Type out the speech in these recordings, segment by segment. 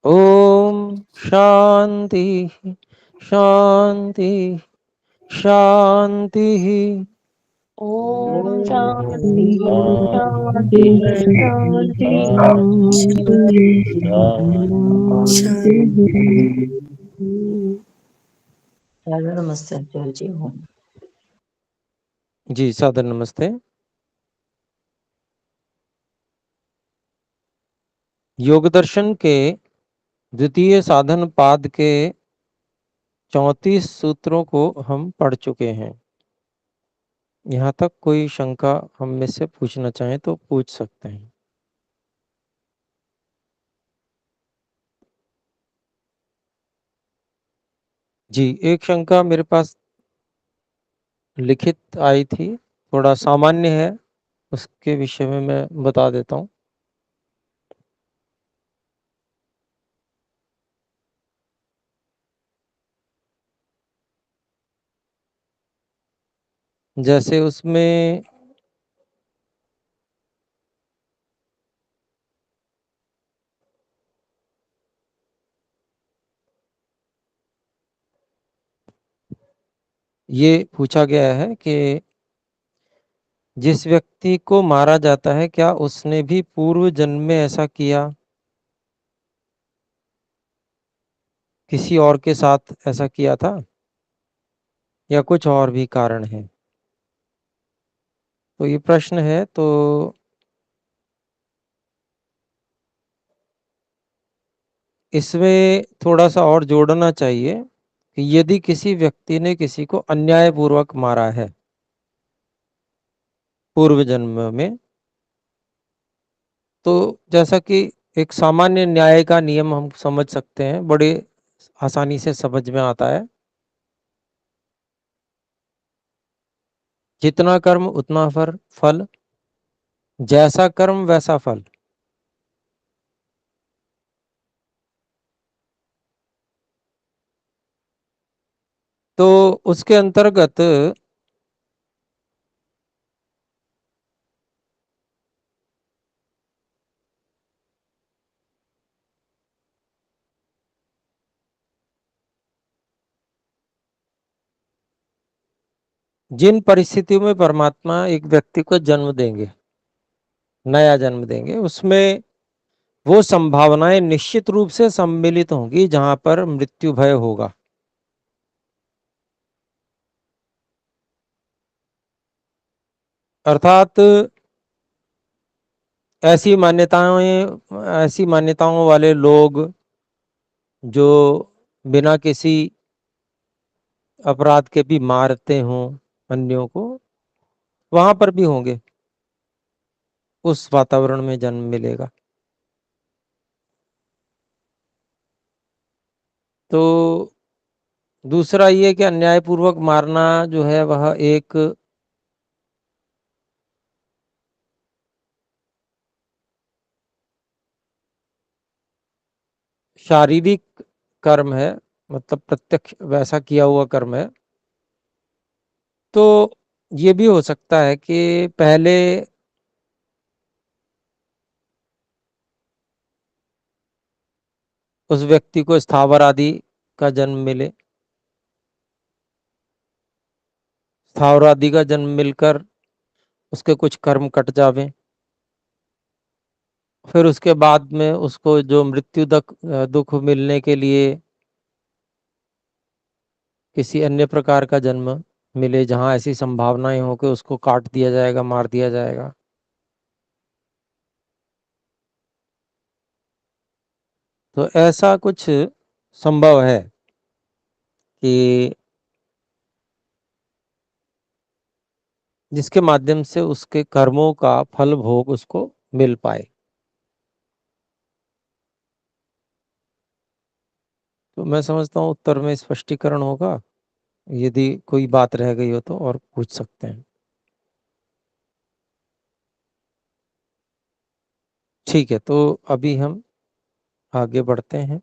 ओम शांति शांति शांति। ओम शांति शांति शांति। नमस्ते आचार्य जी। जी सादर नमस्ते। योग दर्शन के द्वितीय साधन पाद के 34 सूत्रों को हम पढ़ चुके हैं। यहाँ तक कोई शंका हम में से पूछना चाहें तो पूछ सकते हैं। जी, एक शंका मेरे पास लिखित आई थी, थोड़ा सामान्य है, उसके विषय में मैं बता देता हूँ। जैसे उसमें ये पूछा गया है कि जिस व्यक्ति को मारा जाता है क्या उसने भी पूर्व जन्म में ऐसा किया, किसी और के साथ ऐसा किया था, या कुछ और भी कारण है। तो ये प्रश्न है, तो इसमें थोड़ा सा और जोड़ना चाहिए कि यदि किसी व्यक्ति ने किसी को अन्यायपूर्वक मारा है पूर्व जन्म में, तो जैसा कि एक सामान्य न्याय का नियम हम समझ सकते हैं, बड़े आसानी से समझ में आता है, जितना कर्म उतना फल, जैसा कर्म वैसा फल। तो उसके अंतर्गत जिन परिस्थितियों में परमात्मा एक व्यक्ति को जन्म देंगे, नया जन्म देंगे, उसमें वो संभावनाएं निश्चित रूप से सम्मिलित होंगी जहां पर मृत्यु भय होगा। अर्थात ऐसी मान्यताओं वाले लोग जो बिना किसी अपराध के भी मारते हों अन्यों को, वहां पर भी होंगे, उस वातावरण में जन्म मिलेगा। तो दूसरा ये कि अन्यायपूर्वक मारना जो है वह एक शारीरिक कर्म है, मतलब प्रत्यक्ष वैसा किया हुआ कर्म है। तो ये भी हो सकता है कि पहले उस व्यक्ति को स्थावर आदि का जन्म मिले, स्थावर आदि का जन्म मिलकर उसके कुछ कर्म कट जावे, फिर उसके बाद में उसको जो मृत्यु दुख मिलने के लिए किसी अन्य प्रकार का जन्म मिले जहां ऐसी संभावनाएं हो कि उसको काट दिया जाएगा, मार दिया जाएगा। तो ऐसा कुछ संभव है कि जिसके माध्यम से उसके कर्मों का फल भोग उसको मिल पाए। तो मैं समझता हूँ उत्तर में स्पष्टीकरण होगा। यदि कोई बात रह गई हो तो और पूछ सकते हैं। ठीक है, तो अभी हम आगे बढ़ते हैं।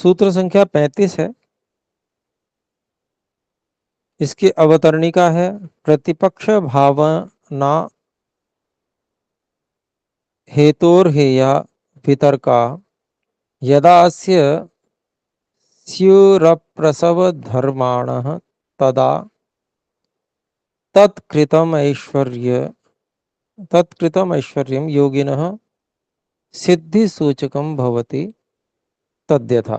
सूत्र संख्या 35 है। इसकी अवतरणिका है प्रतिपक्ष भावना हेतोर्हेया वितर्का यदा अस्य स्युरप्रसवधर्माणः तदा तत्कृतम् ऐश्वर्यं योगिनः सिद्धिसूचकं भवति तद्यथा।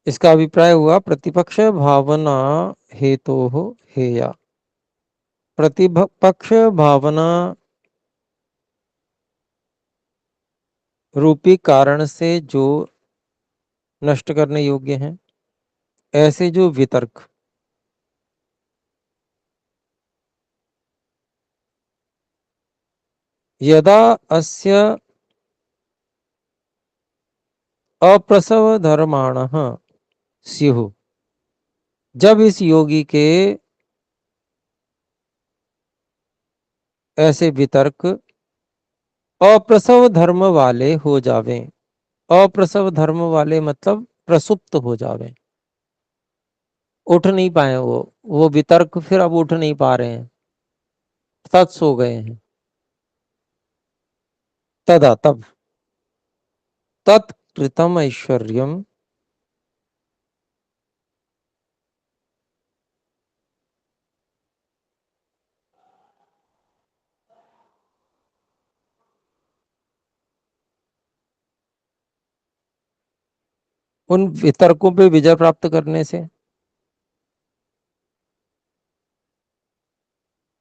इसका अभिप्राय हुआ प्रतिपक्ष भावना हेतोः हेया। प्रतिपक्ष भावना रूपी कारण से जो नष्ट करने योग्य हैं, ऐसे जो वितर्क यदा अस्य अप्रसव धर्माणः स्युः, जब इस योगी के ऐसे वितर्क अप्रसव धर्म वाले हो जावें। अप्रसव धर्म वाले मतलब प्रसुप्त हो जावें, उठ नहीं पाए वो वितर्क फिर अब उठ नहीं पा रहे हैं, सच सो गए हैं। तदा तब तत्कृतम ऐश्वर्यम उन वितर्कों पे विजय प्राप्त करने से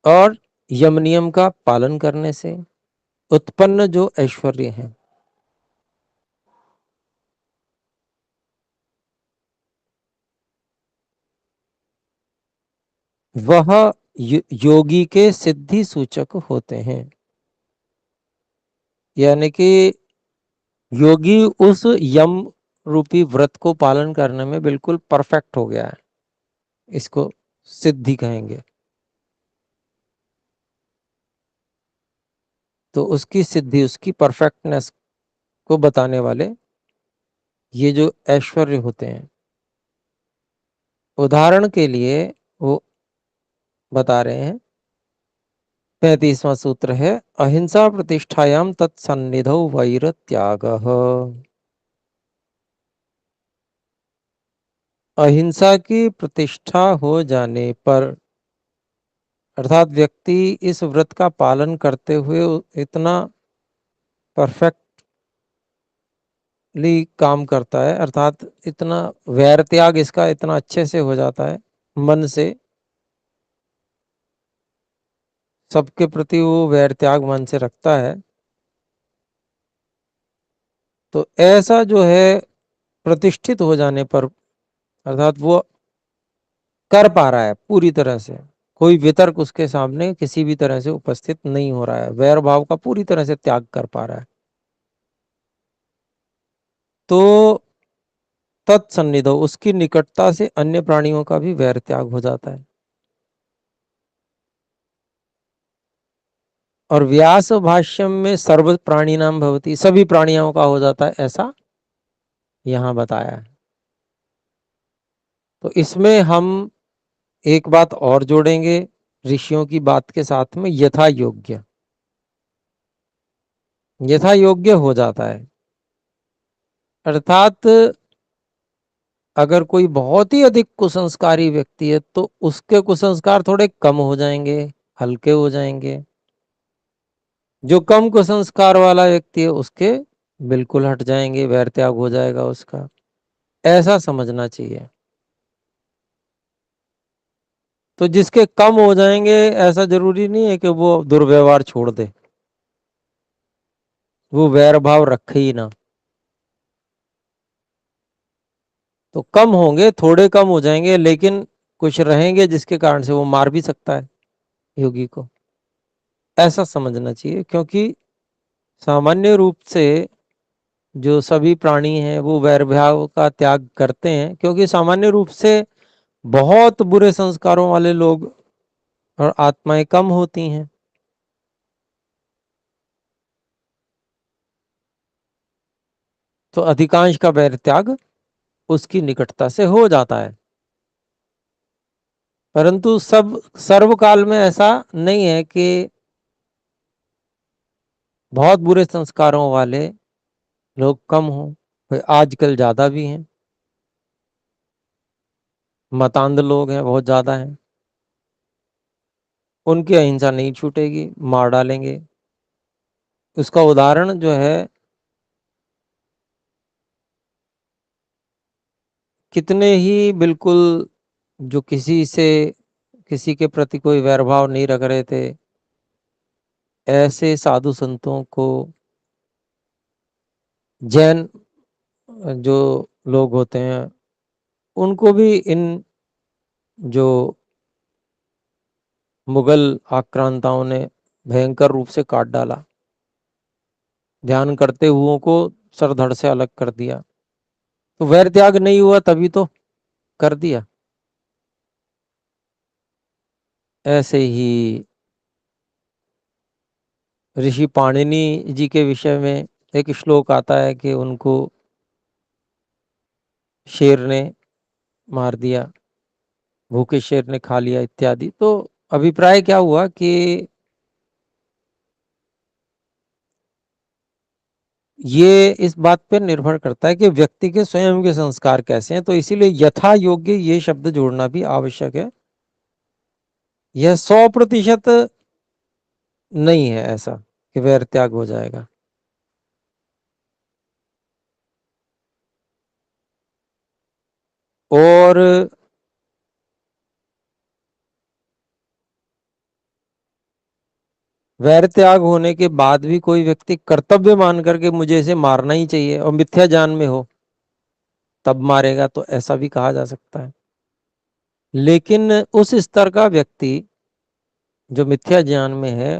और यम नियम का पालन करने से उत्पन्न जो ऐश्वर्य है, वह योगी के सिद्धि सूचक होते हैं। यानी कि योगी उस यम रूपी व्रत को पालन करने में बिल्कुल परफेक्ट हो गया है, इसको सिद्धि कहेंगे। तो उसकी सिद्धि, उसकी परफेक्टनेस को बताने वाले ये जो ऐश्वर्य होते हैं, उदाहरण के लिए वो बता रहे हैं। 35वां सूत्र है अहिंसा प्रतिष्ठायाम तत्सन्निधौ वैर त्यागः। अहिंसा की प्रतिष्ठा हो जाने पर अर्थात व्यक्ति इस व्रत का पालन करते हुए इतना परफेक्टली काम करता है, अर्थात इतना वैर त्याग इसका इतना अच्छे से हो जाता है, मन से सबके प्रति वो वैर त्याग मन से रखता है। तो ऐसा जो है प्रतिष्ठित हो जाने पर, अर्थात वो कर पा रहा है पूरी तरह से, कोई वितर्क उसके सामने किसी भी तरह से उपस्थित नहीं हो रहा है, वैर भाव का पूरी तरह से त्याग कर पा रहा है, तो तत्सन्निधौ उसकी निकटता से अन्य प्राणियों का भी वैर त्याग हो जाता है। और व्यास भाष्यम में सर्व प्राणी नाम भवती, सभी प्राणियों का हो जाता है, ऐसा यहां बताया है। तो इसमें हम एक बात और जोड़ेंगे ऋषियों की बात के साथ में, यथा योग्य, यथा योग्य हो जाता है। अर्थात अगर कोई बहुत ही अधिक कुसंस्कारी व्यक्ति है तो उसके कुसंस्कार थोड़े कम हो जाएंगे, हल्के हो जाएंगे। जो कम कुसंस्कार वाला व्यक्ति है उसके बिल्कुल हट जाएंगे, वैर त्याग हो जाएगा उसका, ऐसा समझना चाहिए। तो जिसके कम हो जाएंगे ऐसा जरूरी नहीं है कि वो दुर्व्यवहार छोड़ दे, वो वैर भाव रखे ही ना। तो कम होंगे, थोड़े कम हो जाएंगे, लेकिन कुछ रहेंगे जिसके कारण से वो मार भी सकता है योगी को, ऐसा समझना चाहिए। क्योंकि सामान्य रूप से जो सभी प्राणी हैं वो वैर भाव का त्याग करते हैं, क्योंकि सामान्य रूप से बहुत बुरे संस्कारों वाले लोग और आत्माएं कम होती हैं। तो अधिकांश का वैर त्याग उसकी निकटता से हो जाता है। परंतु सब सर्वकाल में ऐसा नहीं है कि बहुत बुरे संस्कारों वाले लोग कम हों। आजकल ज्यादा भी हैं, मतांध लोग हैं, बहुत ज्यादा हैं। उनकी अहिंसा नहीं छूटेगी, मार डालेंगे। उसका उदाहरण जो है, कितने ही बिल्कुल जो किसी के प्रति कोई वैरभाव नहीं रख रहे थे, ऐसे साधु संतों को जैन जो लोग होते हैं उनको भी इन जो मुगल आक्रांताओं ने भयंकर रूप से काट डाला। ध्यान करते हुओं को सर धड़ से अलग कर दिया। तो वैर त्याग नहीं हुआ तभी तो कर दिया। ऐसे ही ऋषि पाणिनि जी के विषय में एक श्लोक आता है कि उनको शेर ने मार दिया, भूखे शेर ने खा लिया इत्यादि। तो अभिप्राय क्या हुआ कि ये इस बात पर निर्भर करता है कि व्यक्ति के स्वयं के संस्कार कैसे हैं। तो इसीलिए यथा योग्य ये शब्द जोड़ना भी आवश्यक है। यह 100% नहीं है ऐसा कि वैर त्याग हो जाएगा। और वैर त्याग होने के बाद भी कोई व्यक्ति कर्तव्य मान करके मुझे इसे मारना ही चाहिए और मिथ्या ज्ञान में हो तब मारेगा, तो ऐसा भी कहा जा सकता है। लेकिन उस स्तर का व्यक्ति जो मिथ्या ज्ञान में है,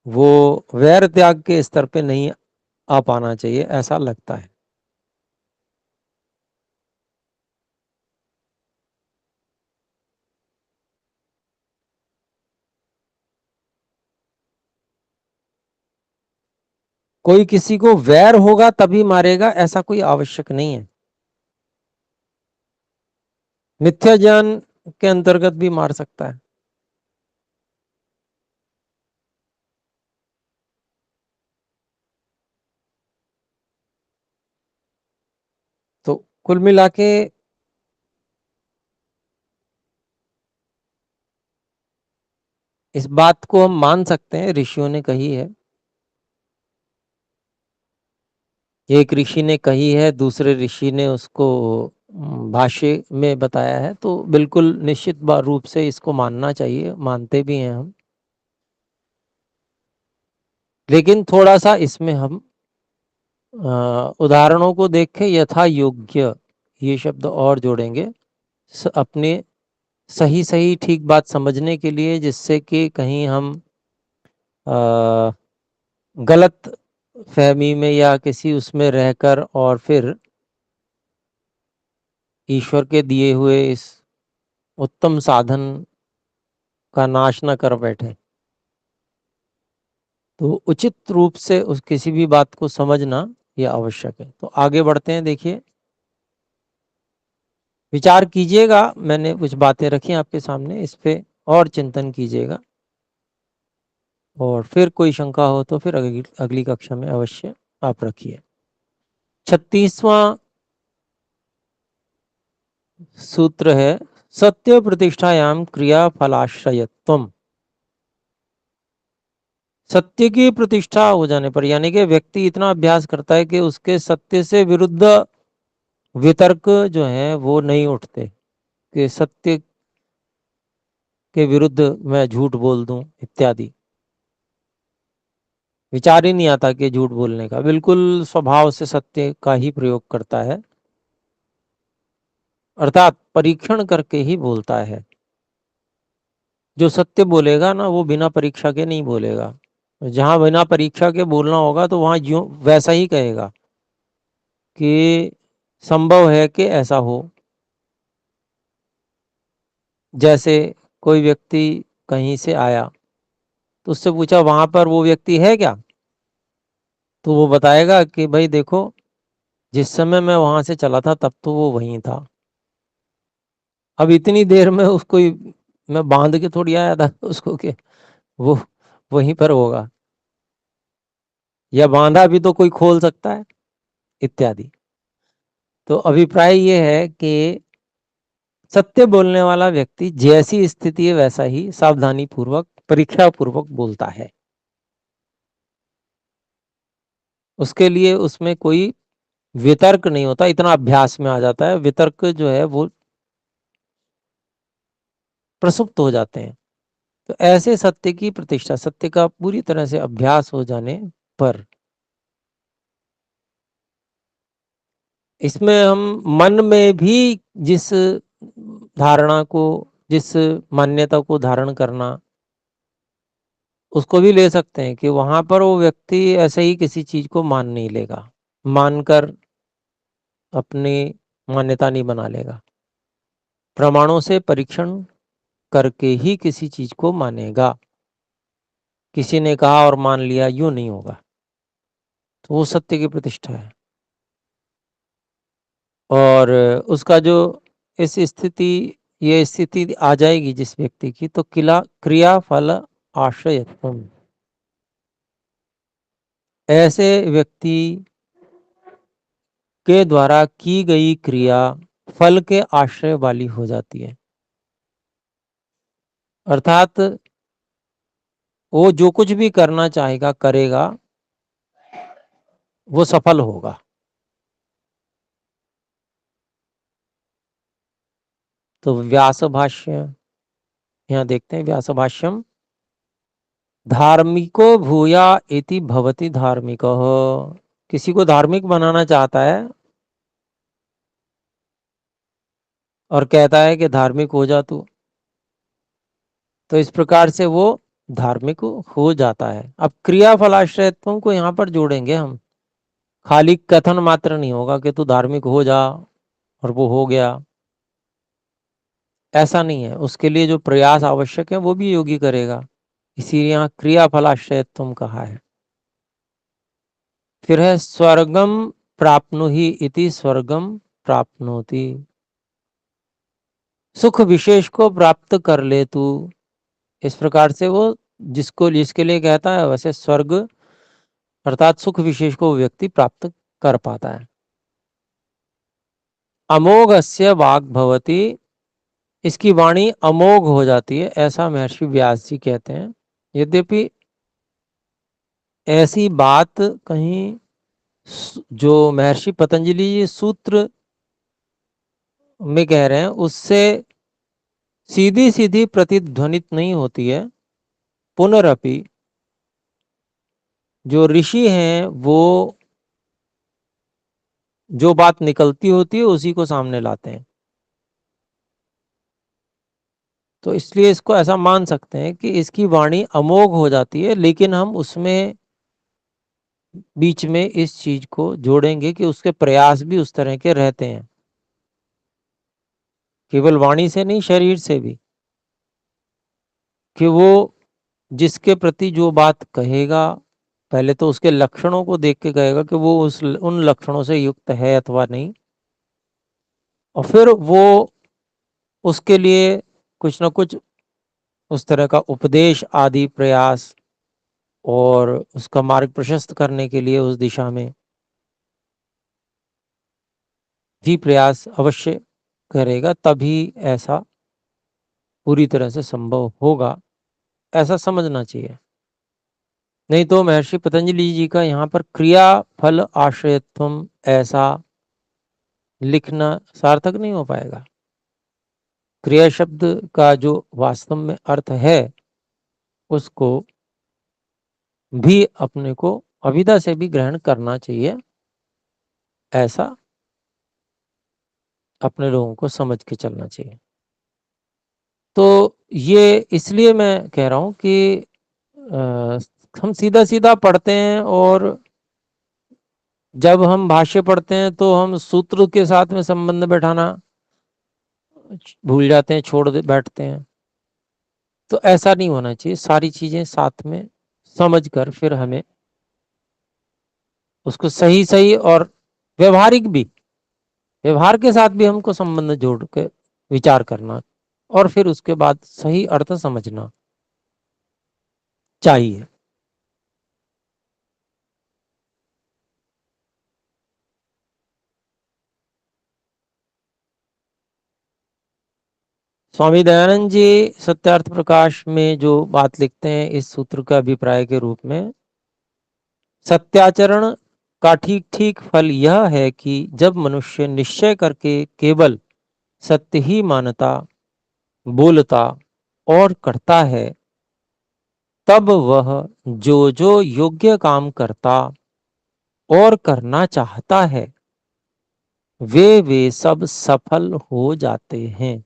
वो वैर त्याग के स्तर पे नहीं आ पाना चाहिए, ऐसा लगता है। कोई किसी को वैर होगा तभी मारेगा, ऐसा कोई आवश्यक नहीं है। मिथ्या ज्ञान के अंतर्गत भी मार सकता है। तो कुल मिला के इस बात को हम मान सकते हैं, ऋषियों ने कही है। एक ऋषि ने कही है, दूसरे ऋषि ने उसको भाष्य में बताया है। तो बिल्कुल निश्चित रूप से इसको मानना चाहिए, मानते भी हैं हम। लेकिन थोड़ा सा इसमें हम उदाहरणों को देख के यथा योग्य ये शब्द और जोड़ेंगे, अपने सही सही ठीक बात समझने के लिए, जिससे कि कहीं हम गलत फहमी में या किसी उसमें रहकर और फिर ईश्वर के दिए हुए इस उत्तम साधन का नाश न कर बैठे। तो उचित रूप से उस किसी भी बात को समझना यह आवश्यक है। तो आगे बढ़ते हैं। देखिए, विचार कीजिएगा, मैंने कुछ बातें रखी आपके सामने, इस पे और चिंतन कीजिएगा। और फिर कोई शंका हो तो फिर अगली कक्षा में अवश्य आप रखिए। 36वां सूत्र है, सत्य प्रतिष्ठायाम क्रिया फलाश्रयत्वम। सत्य की प्रतिष्ठा हो जाने पर, यानी कि व्यक्ति इतना अभ्यास करता है कि उसके सत्य से विरुद्ध वितर्क जो है वो नहीं उठते, कि सत्य के विरुद्ध मैं झूठ बोल दूं इत्यादि। विचार ही नहीं आता कि झूठ बोलने का, बिल्कुल स्वभाव से सत्य का ही प्रयोग करता है, अर्थात परीक्षण करके ही बोलता है। जो सत्य बोलेगा ना, वो बिना परीक्षा के नहीं बोलेगा। जहां बिना परीक्षा के बोलना होगा तो वहां यूं वैसा ही कहेगा कि संभव है कि ऐसा हो। जैसे कोई व्यक्ति कहीं से आया तो उससे पूछा वहां पर वो व्यक्ति है क्या, तो वो बताएगा कि भाई देखो, जिस समय मैं वहां से चला था तब तो वो वहीं था, अब इतनी देर में उसको मैं बांध के थोड़ी आया था उसको कि वो वहीं पर होगा, या बांधा भी तो कोई खोल सकता है इत्यादि। तो अभिप्राय ये है कि सत्य बोलने वाला व्यक्ति जैसी स्थिति है वैसा ही सावधानी पूर्वक परीक्षा पूर्वक बोलता है। उसके लिए उसमें कोई वितर्क नहीं होता, इतना अभ्यास में आ जाता है, वितर्क जो है वो प्रसुप्त हो जाते हैं। तो ऐसे सत्य की प्रतिष्ठा, सत्य का पूरी तरह से अभ्यास हो जाने पर इसमें हम मन में भी जिस धारणा को, जिस मान्यता को धारण करना, उसको भी ले सकते हैं कि वहां पर वो व्यक्ति ऐसे ही किसी चीज को मान नहीं लेगा, मानकर अपनी मान्यता नहीं बना लेगा, प्रमाणों से परीक्षण करके ही किसी चीज को मानेगा। किसी ने कहा और मान लिया, यूं नहीं होगा। तो वो सत्य की प्रतिष्ठा है। और उसका जो इस स्थिति ये स्थिति आ जाएगी जिस व्यक्ति की, तो क्रिया फल आश्रयत्वम, ऐसे व्यक्ति के द्वारा की गई क्रिया फल के आश्रय वाली हो जाती है। अर्थात वो जो कुछ भी करना चाहेगा करेगा, वो सफल होगा। तो व्यास भाष्य यहाँ देखते हैं, व्यास भाष्यम धार्मिको भूया इति भवति धार्मिकः। किसी को धार्मिक बनाना चाहता है और कहता है कि धार्मिक हो जा तू, तो इस प्रकार से वो धार्मिक हो जाता है। अब क्रिया फलाश्रयत्व को यहाँ पर जोड़ेंगे हम, खाली कथन मात्र नहीं होगा कि तू धार्मिक हो जा और वो हो गया, ऐसा नहीं है। उसके लिए जो प्रयास आवश्यक है वो भी योगी करेगा, इसीलिए यहाँ क्रिया फलाश्रयत्व कहा है। फिर है स्वर्गम प्राप्नुहि इति स्वर्गम प्राप्नोति, सुख विशेष को प्राप्त कर ले तू। इस प्रकार से वो जिसको जिसके लिए कहता है वैसे स्वर्ग अर्थात सुख विशेष को व्यक्ति प्राप्त कर पाता है। अमोघस्य वाक् भवति, इसकी वाणी अमोघ हो जाती है, ऐसा महर्षि व्यास जी कहते हैं। यद्यपि ऐसी बात कहीं जो महर्षि पतंजलि जी सूत्र में कह रहे हैं उससे सीधी सीधी प्रतिध्वनित नहीं होती है। पुनरअपि जो ऋषि हैं वो जो बात निकलती होती है उसी को सामने लाते हैं। तो इसलिए इसको ऐसा मान सकते हैं कि इसकी वाणी अमोघ हो जाती है, लेकिन हम उसमें बीच में इस चीज को जोड़ेंगे कि उसके प्रयास भी उस तरह के रहते हैं, केवल वाणी से नहीं शरीर से भी, कि वो जिसके प्रति जो बात कहेगा पहले तो उसके लक्षणों को देख के कहेगा कि वो उन लक्षणों से युक्त है अथवा नहीं, और फिर वो उसके लिए कुछ ना कुछ उस तरह का उपदेश आदि प्रयास और उसका मार्ग प्रशस्त करने के लिए उस दिशा में भी प्रयास अवश्य करेगा, तभी ऐसा पूरी तरह से संभव होगा, ऐसा समझना चाहिए। नहीं तो महर्षि पतंजलि जी का यहाँ पर क्रिया फल आश्रयत्वम ऐसा लिखना सार्थक नहीं हो पाएगा। क्रिया शब्द का जो वास्तव में अर्थ है उसको भी अपने को अभिधा से भी ग्रहण करना चाहिए, ऐसा अपने लोगों को समझ के चलना चाहिए। तो ये इसलिए मैं कह रहा हूँ कि हम सीधा सीधा पढ़ते हैं, और जब हम भाष्य पढ़ते हैं तो हम सूत्र के साथ में संबंध बैठाना भूल जाते हैं, छोड़ बैठते हैं। तो ऐसा नहीं होना चाहिए, सारी चीजें साथ में समझकर फिर हमें उसको सही सही और व्यवहारिक भी, व्यवहार के साथ भी हमको संबंध जोड़ के विचार करना और फिर उसके बाद सही अर्थ समझना चाहिए। स्वामी दयानंद जी सत्यार्थ प्रकाश में जो बात लिखते हैं इस सूत्र का अभिप्राय के रूप में, सत्याचरण का ठीक ठीक फल यह है कि जब मनुष्य निश्चय करके केवल सत्य ही मानता, बोलता और करता है, तब वह जो जो योग्य काम करता और करना चाहता है वे सब सफल हो जाते हैं।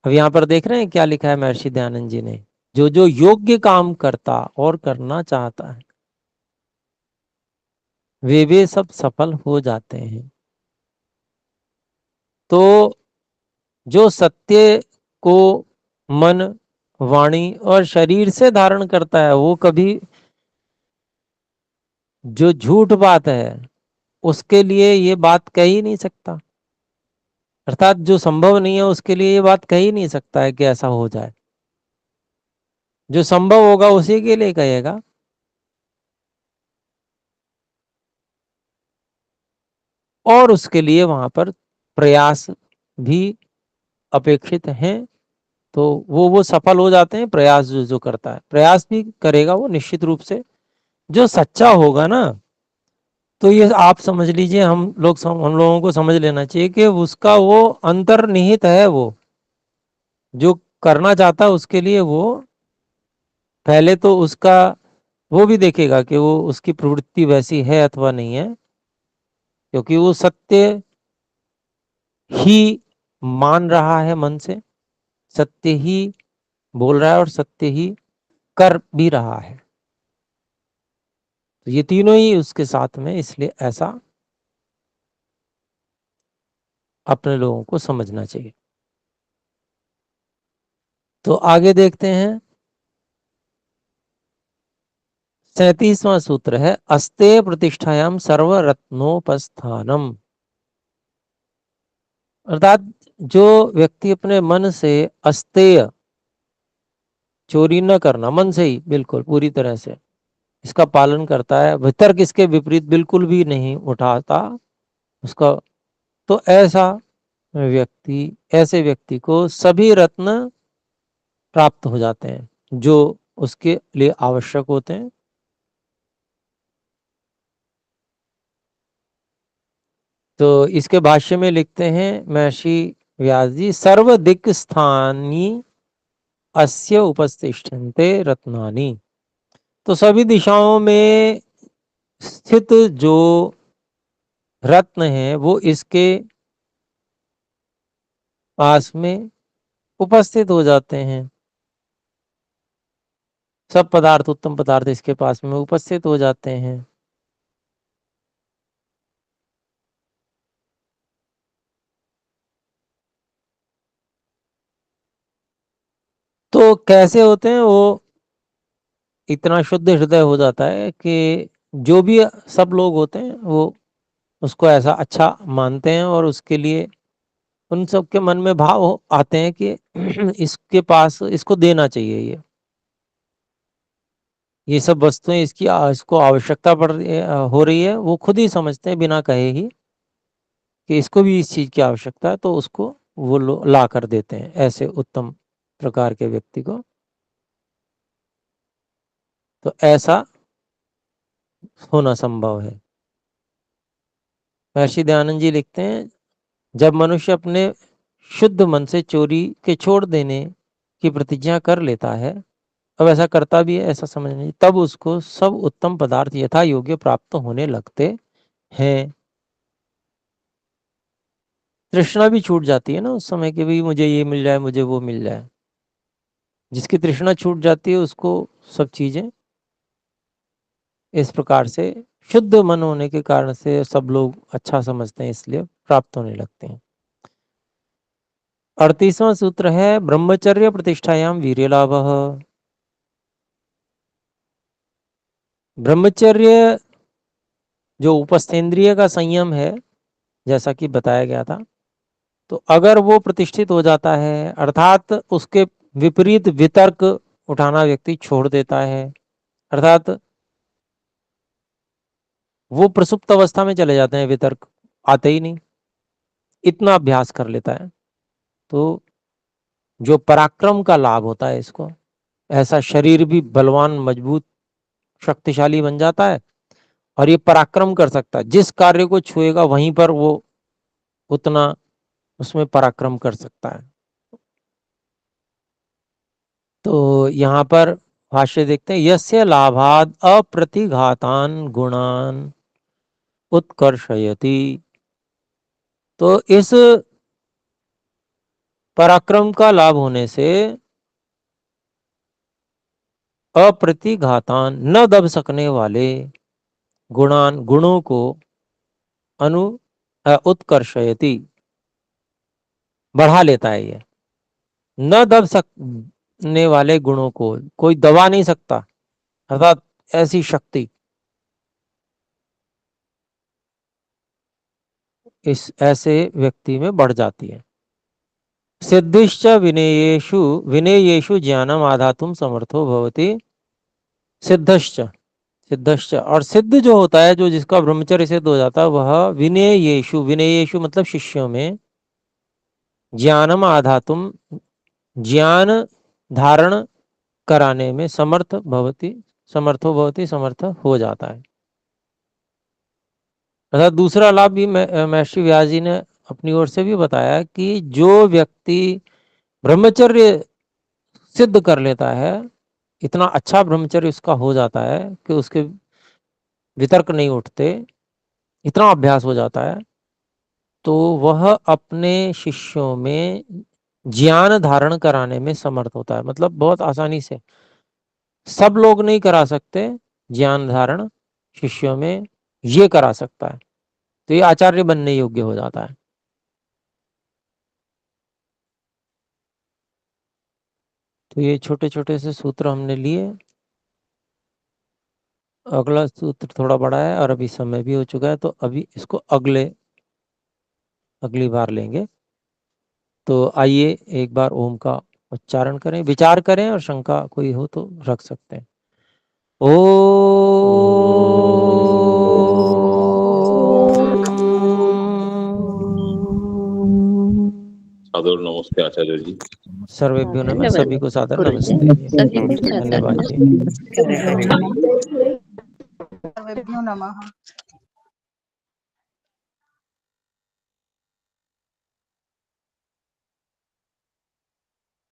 अब यहाँ पर देख रहे हैं क्या लिखा है महर्षि दयानंद जी ने, जो जो योग्य काम करता और करना चाहता है वे सब सफल हो जाते हैं। तो जो सत्य को मन, वाणी और शरीर से धारण करता है वो कभी, जो झूठ बात है उसके लिए ये बात कह ही नहीं सकता, अर्थात जो संभव नहीं है उसके लिए ये बात कह ही नहीं सकता है कि ऐसा हो जाए। जो संभव होगा उसी के लिए कहेगा। और उसके लिए वहां पर प्रयास भी अपेक्षित हैं। तो वो सफल हो जाते हैं। प्रयास जो जो करता है, प्रयास भी करेगा वो निश्चित रूप से, जो सच्चा होगा ना। तो ये आप समझ लीजिए, हम लोगों को समझ लेना चाहिए कि उसका वो अंतर्निहित है, वो जो करना चाहता है उसके लिए वो पहले तो उसका वो भी देखेगा कि वो उसकी प्रवृत्ति वैसी है अथवा नहीं है, क्योंकि वो सत्य ही मान रहा है मन से, सत्य ही बोल रहा है और सत्य ही कर भी रहा है। तो ये तीनों ही उसके साथ में, इसलिए ऐसा अपने लोगों को समझना चाहिए। तो आगे देखते हैं, 37वां सूत्र है, अस्तेय प्रतिष्ठायाम सर्वरत्नोपस्थानम। अर्थात जो व्यक्ति अपने मन से अस्तेय, चोरी न करना, मन से ही बिल्कुल पूरी तरह से इसका पालन करता है, वितर्क इसके विपरीत बिल्कुल भी नहीं उठाता उसका, तो ऐसे व्यक्ति को सभी रत्न प्राप्त हो जाते हैं जो उसके लिए आवश्यक होते हैं। तो इसके भाष्य में लिखते हैं महर्षि व्यास जी, सर्व दिक् स्थानी अस्य उपस्तिष्ठन्ते रत्नानि। तो सभी दिशाओं में स्थित जो रत्न है वो इसके पास में उपस्थित हो जाते हैं। सब पदार्थ, उत्तम पदार्थ इसके पास में उपस्थित हो जाते हैं। तो कैसे होते हैं वो, इतना शुद्ध हृदय हो जाता है कि जो भी सब लोग होते हैं वो उसको ऐसा अच्छा मानते हैं और उसके लिए उन सबके मन में भाव आते हैं कि इसके पास इसको देना चाहिए, ये सब वस्तुएं इसको आवश्यकता हो रही है। वो खुद ही समझते हैं बिना कहे ही कि इसको भी इस चीज की आवश्यकता है, तो उसको वो ला कर देते हैं ऐसे उत्तम प्रकार के व्यक्ति को। तो ऐसा होना संभव है। महर्षि दयानंद जी लिखते हैं, जब मनुष्य अपने शुद्ध मन से चोरी के छोड़ देने की प्रतिज्ञा कर लेता है, अब ऐसा करता भी है ऐसा समझने, तब उसको सब उत्तम पदार्थ यथा योग्य प्राप्त होने लगते हैं। तृष्णा भी छूट जाती है ना उस समय कि भाई मुझे ये मिल जाए, मुझे वो मिल जाए। जिसकी तृष्णा छूट जाती है उसको सब चीजें इस प्रकार से शुद्ध मन होने के कारण से सब लोग अच्छा समझते हैं, इसलिए प्राप्त होने लगते हैं। 38वां सूत्र है ब्रह्मचर्य प्रतिष्ठायाम वीर्य लाभ। ब्रह्मचर्य जो उपस्थेंद्रिय का संयम है, जैसा कि बताया गया था, तो अगर वो प्रतिष्ठित हो जाता है, अर्थात उसके विपरीत वितर्क उठाना व्यक्ति छोड़ देता है, अर्थात वो प्रसुप्त अवस्था में चले जाते हैं, वितर्क आते ही नहीं, इतना अभ्यास कर लेता है, तो जो पराक्रम का लाभ होता है इसको, ऐसा शरीर भी बलवान मजबूत शक्तिशाली बन जाता है और ये पराक्रम कर सकता है, जिस कार्य को छुएगा वहीं पर वो उतना उसमें पराक्रम कर सकता है। तो यहाँ पर भाष्य देखते हैं, यस्य लाभाद अप्रतिघातान गुणान उत्कर्षयति। तो इस पराक्रम का लाभ होने से अप्रतिघातान, न दब सकने वाले, गुणान, गुणों को, उत्कर्षयति, बढ़ा लेता है। ये न दब सकने वाले गुणों को कोई दबा नहीं सकता, अर्थात ऐसी शक्ति इस ऐसे व्यक्ति में बढ़ जाती है। सिद्धिश्च विनेयेषु ज्ञानम आधातुम समर्थो भवति। सिद्धश्च, सिद्धश्च, और सिद्ध जो होता है, जो जिसका ब्रह्मचर्य सिद्ध हो जाता है, वह विनेयेषु, विनेयेषु मतलब शिष्यों में, ज्ञानम आधातुम, ज्ञान धारण कराने में समर्थो भवति, समर्थ हो जाता है। अर्थात दूसरा लाभ भी महर्षि व्यास जी ने अपनी ओर से भी बताया कि जो व्यक्ति ब्रह्मचर्य सिद्ध कर लेता है, इतना अच्छा ब्रह्मचर्य उसका हो जाता है कि उसके वितर्क नहीं उठते, इतना अभ्यास हो जाता है, तो वह अपने शिष्यों में ज्ञान धारण कराने में समर्थ होता है। मतलब बहुत आसानी से, सब लोग नहीं करा सकते ज्ञान धारण, शिष्यों में ये करा सकता है, तो ये आचार्य बनने योग्य हो जाता है। तो ये छोटे छोटे से सूत्र हमने लिए। अगला सूत्र थोड़ा बड़ा है और अभी समय भी हो चुका है, तो अभी इसको अगली बार लेंगे। तो आइए एक बार ओम का उच्चारण करें, विचार करें, और शंका कोई हो तो रख सकते हैं। सादर नमस्ते आचार्य जी। सर्वेभ्यो नमः, सभी को सादर नमस्ते। धन्यवाद जी। सर्वेभ्यो नमः।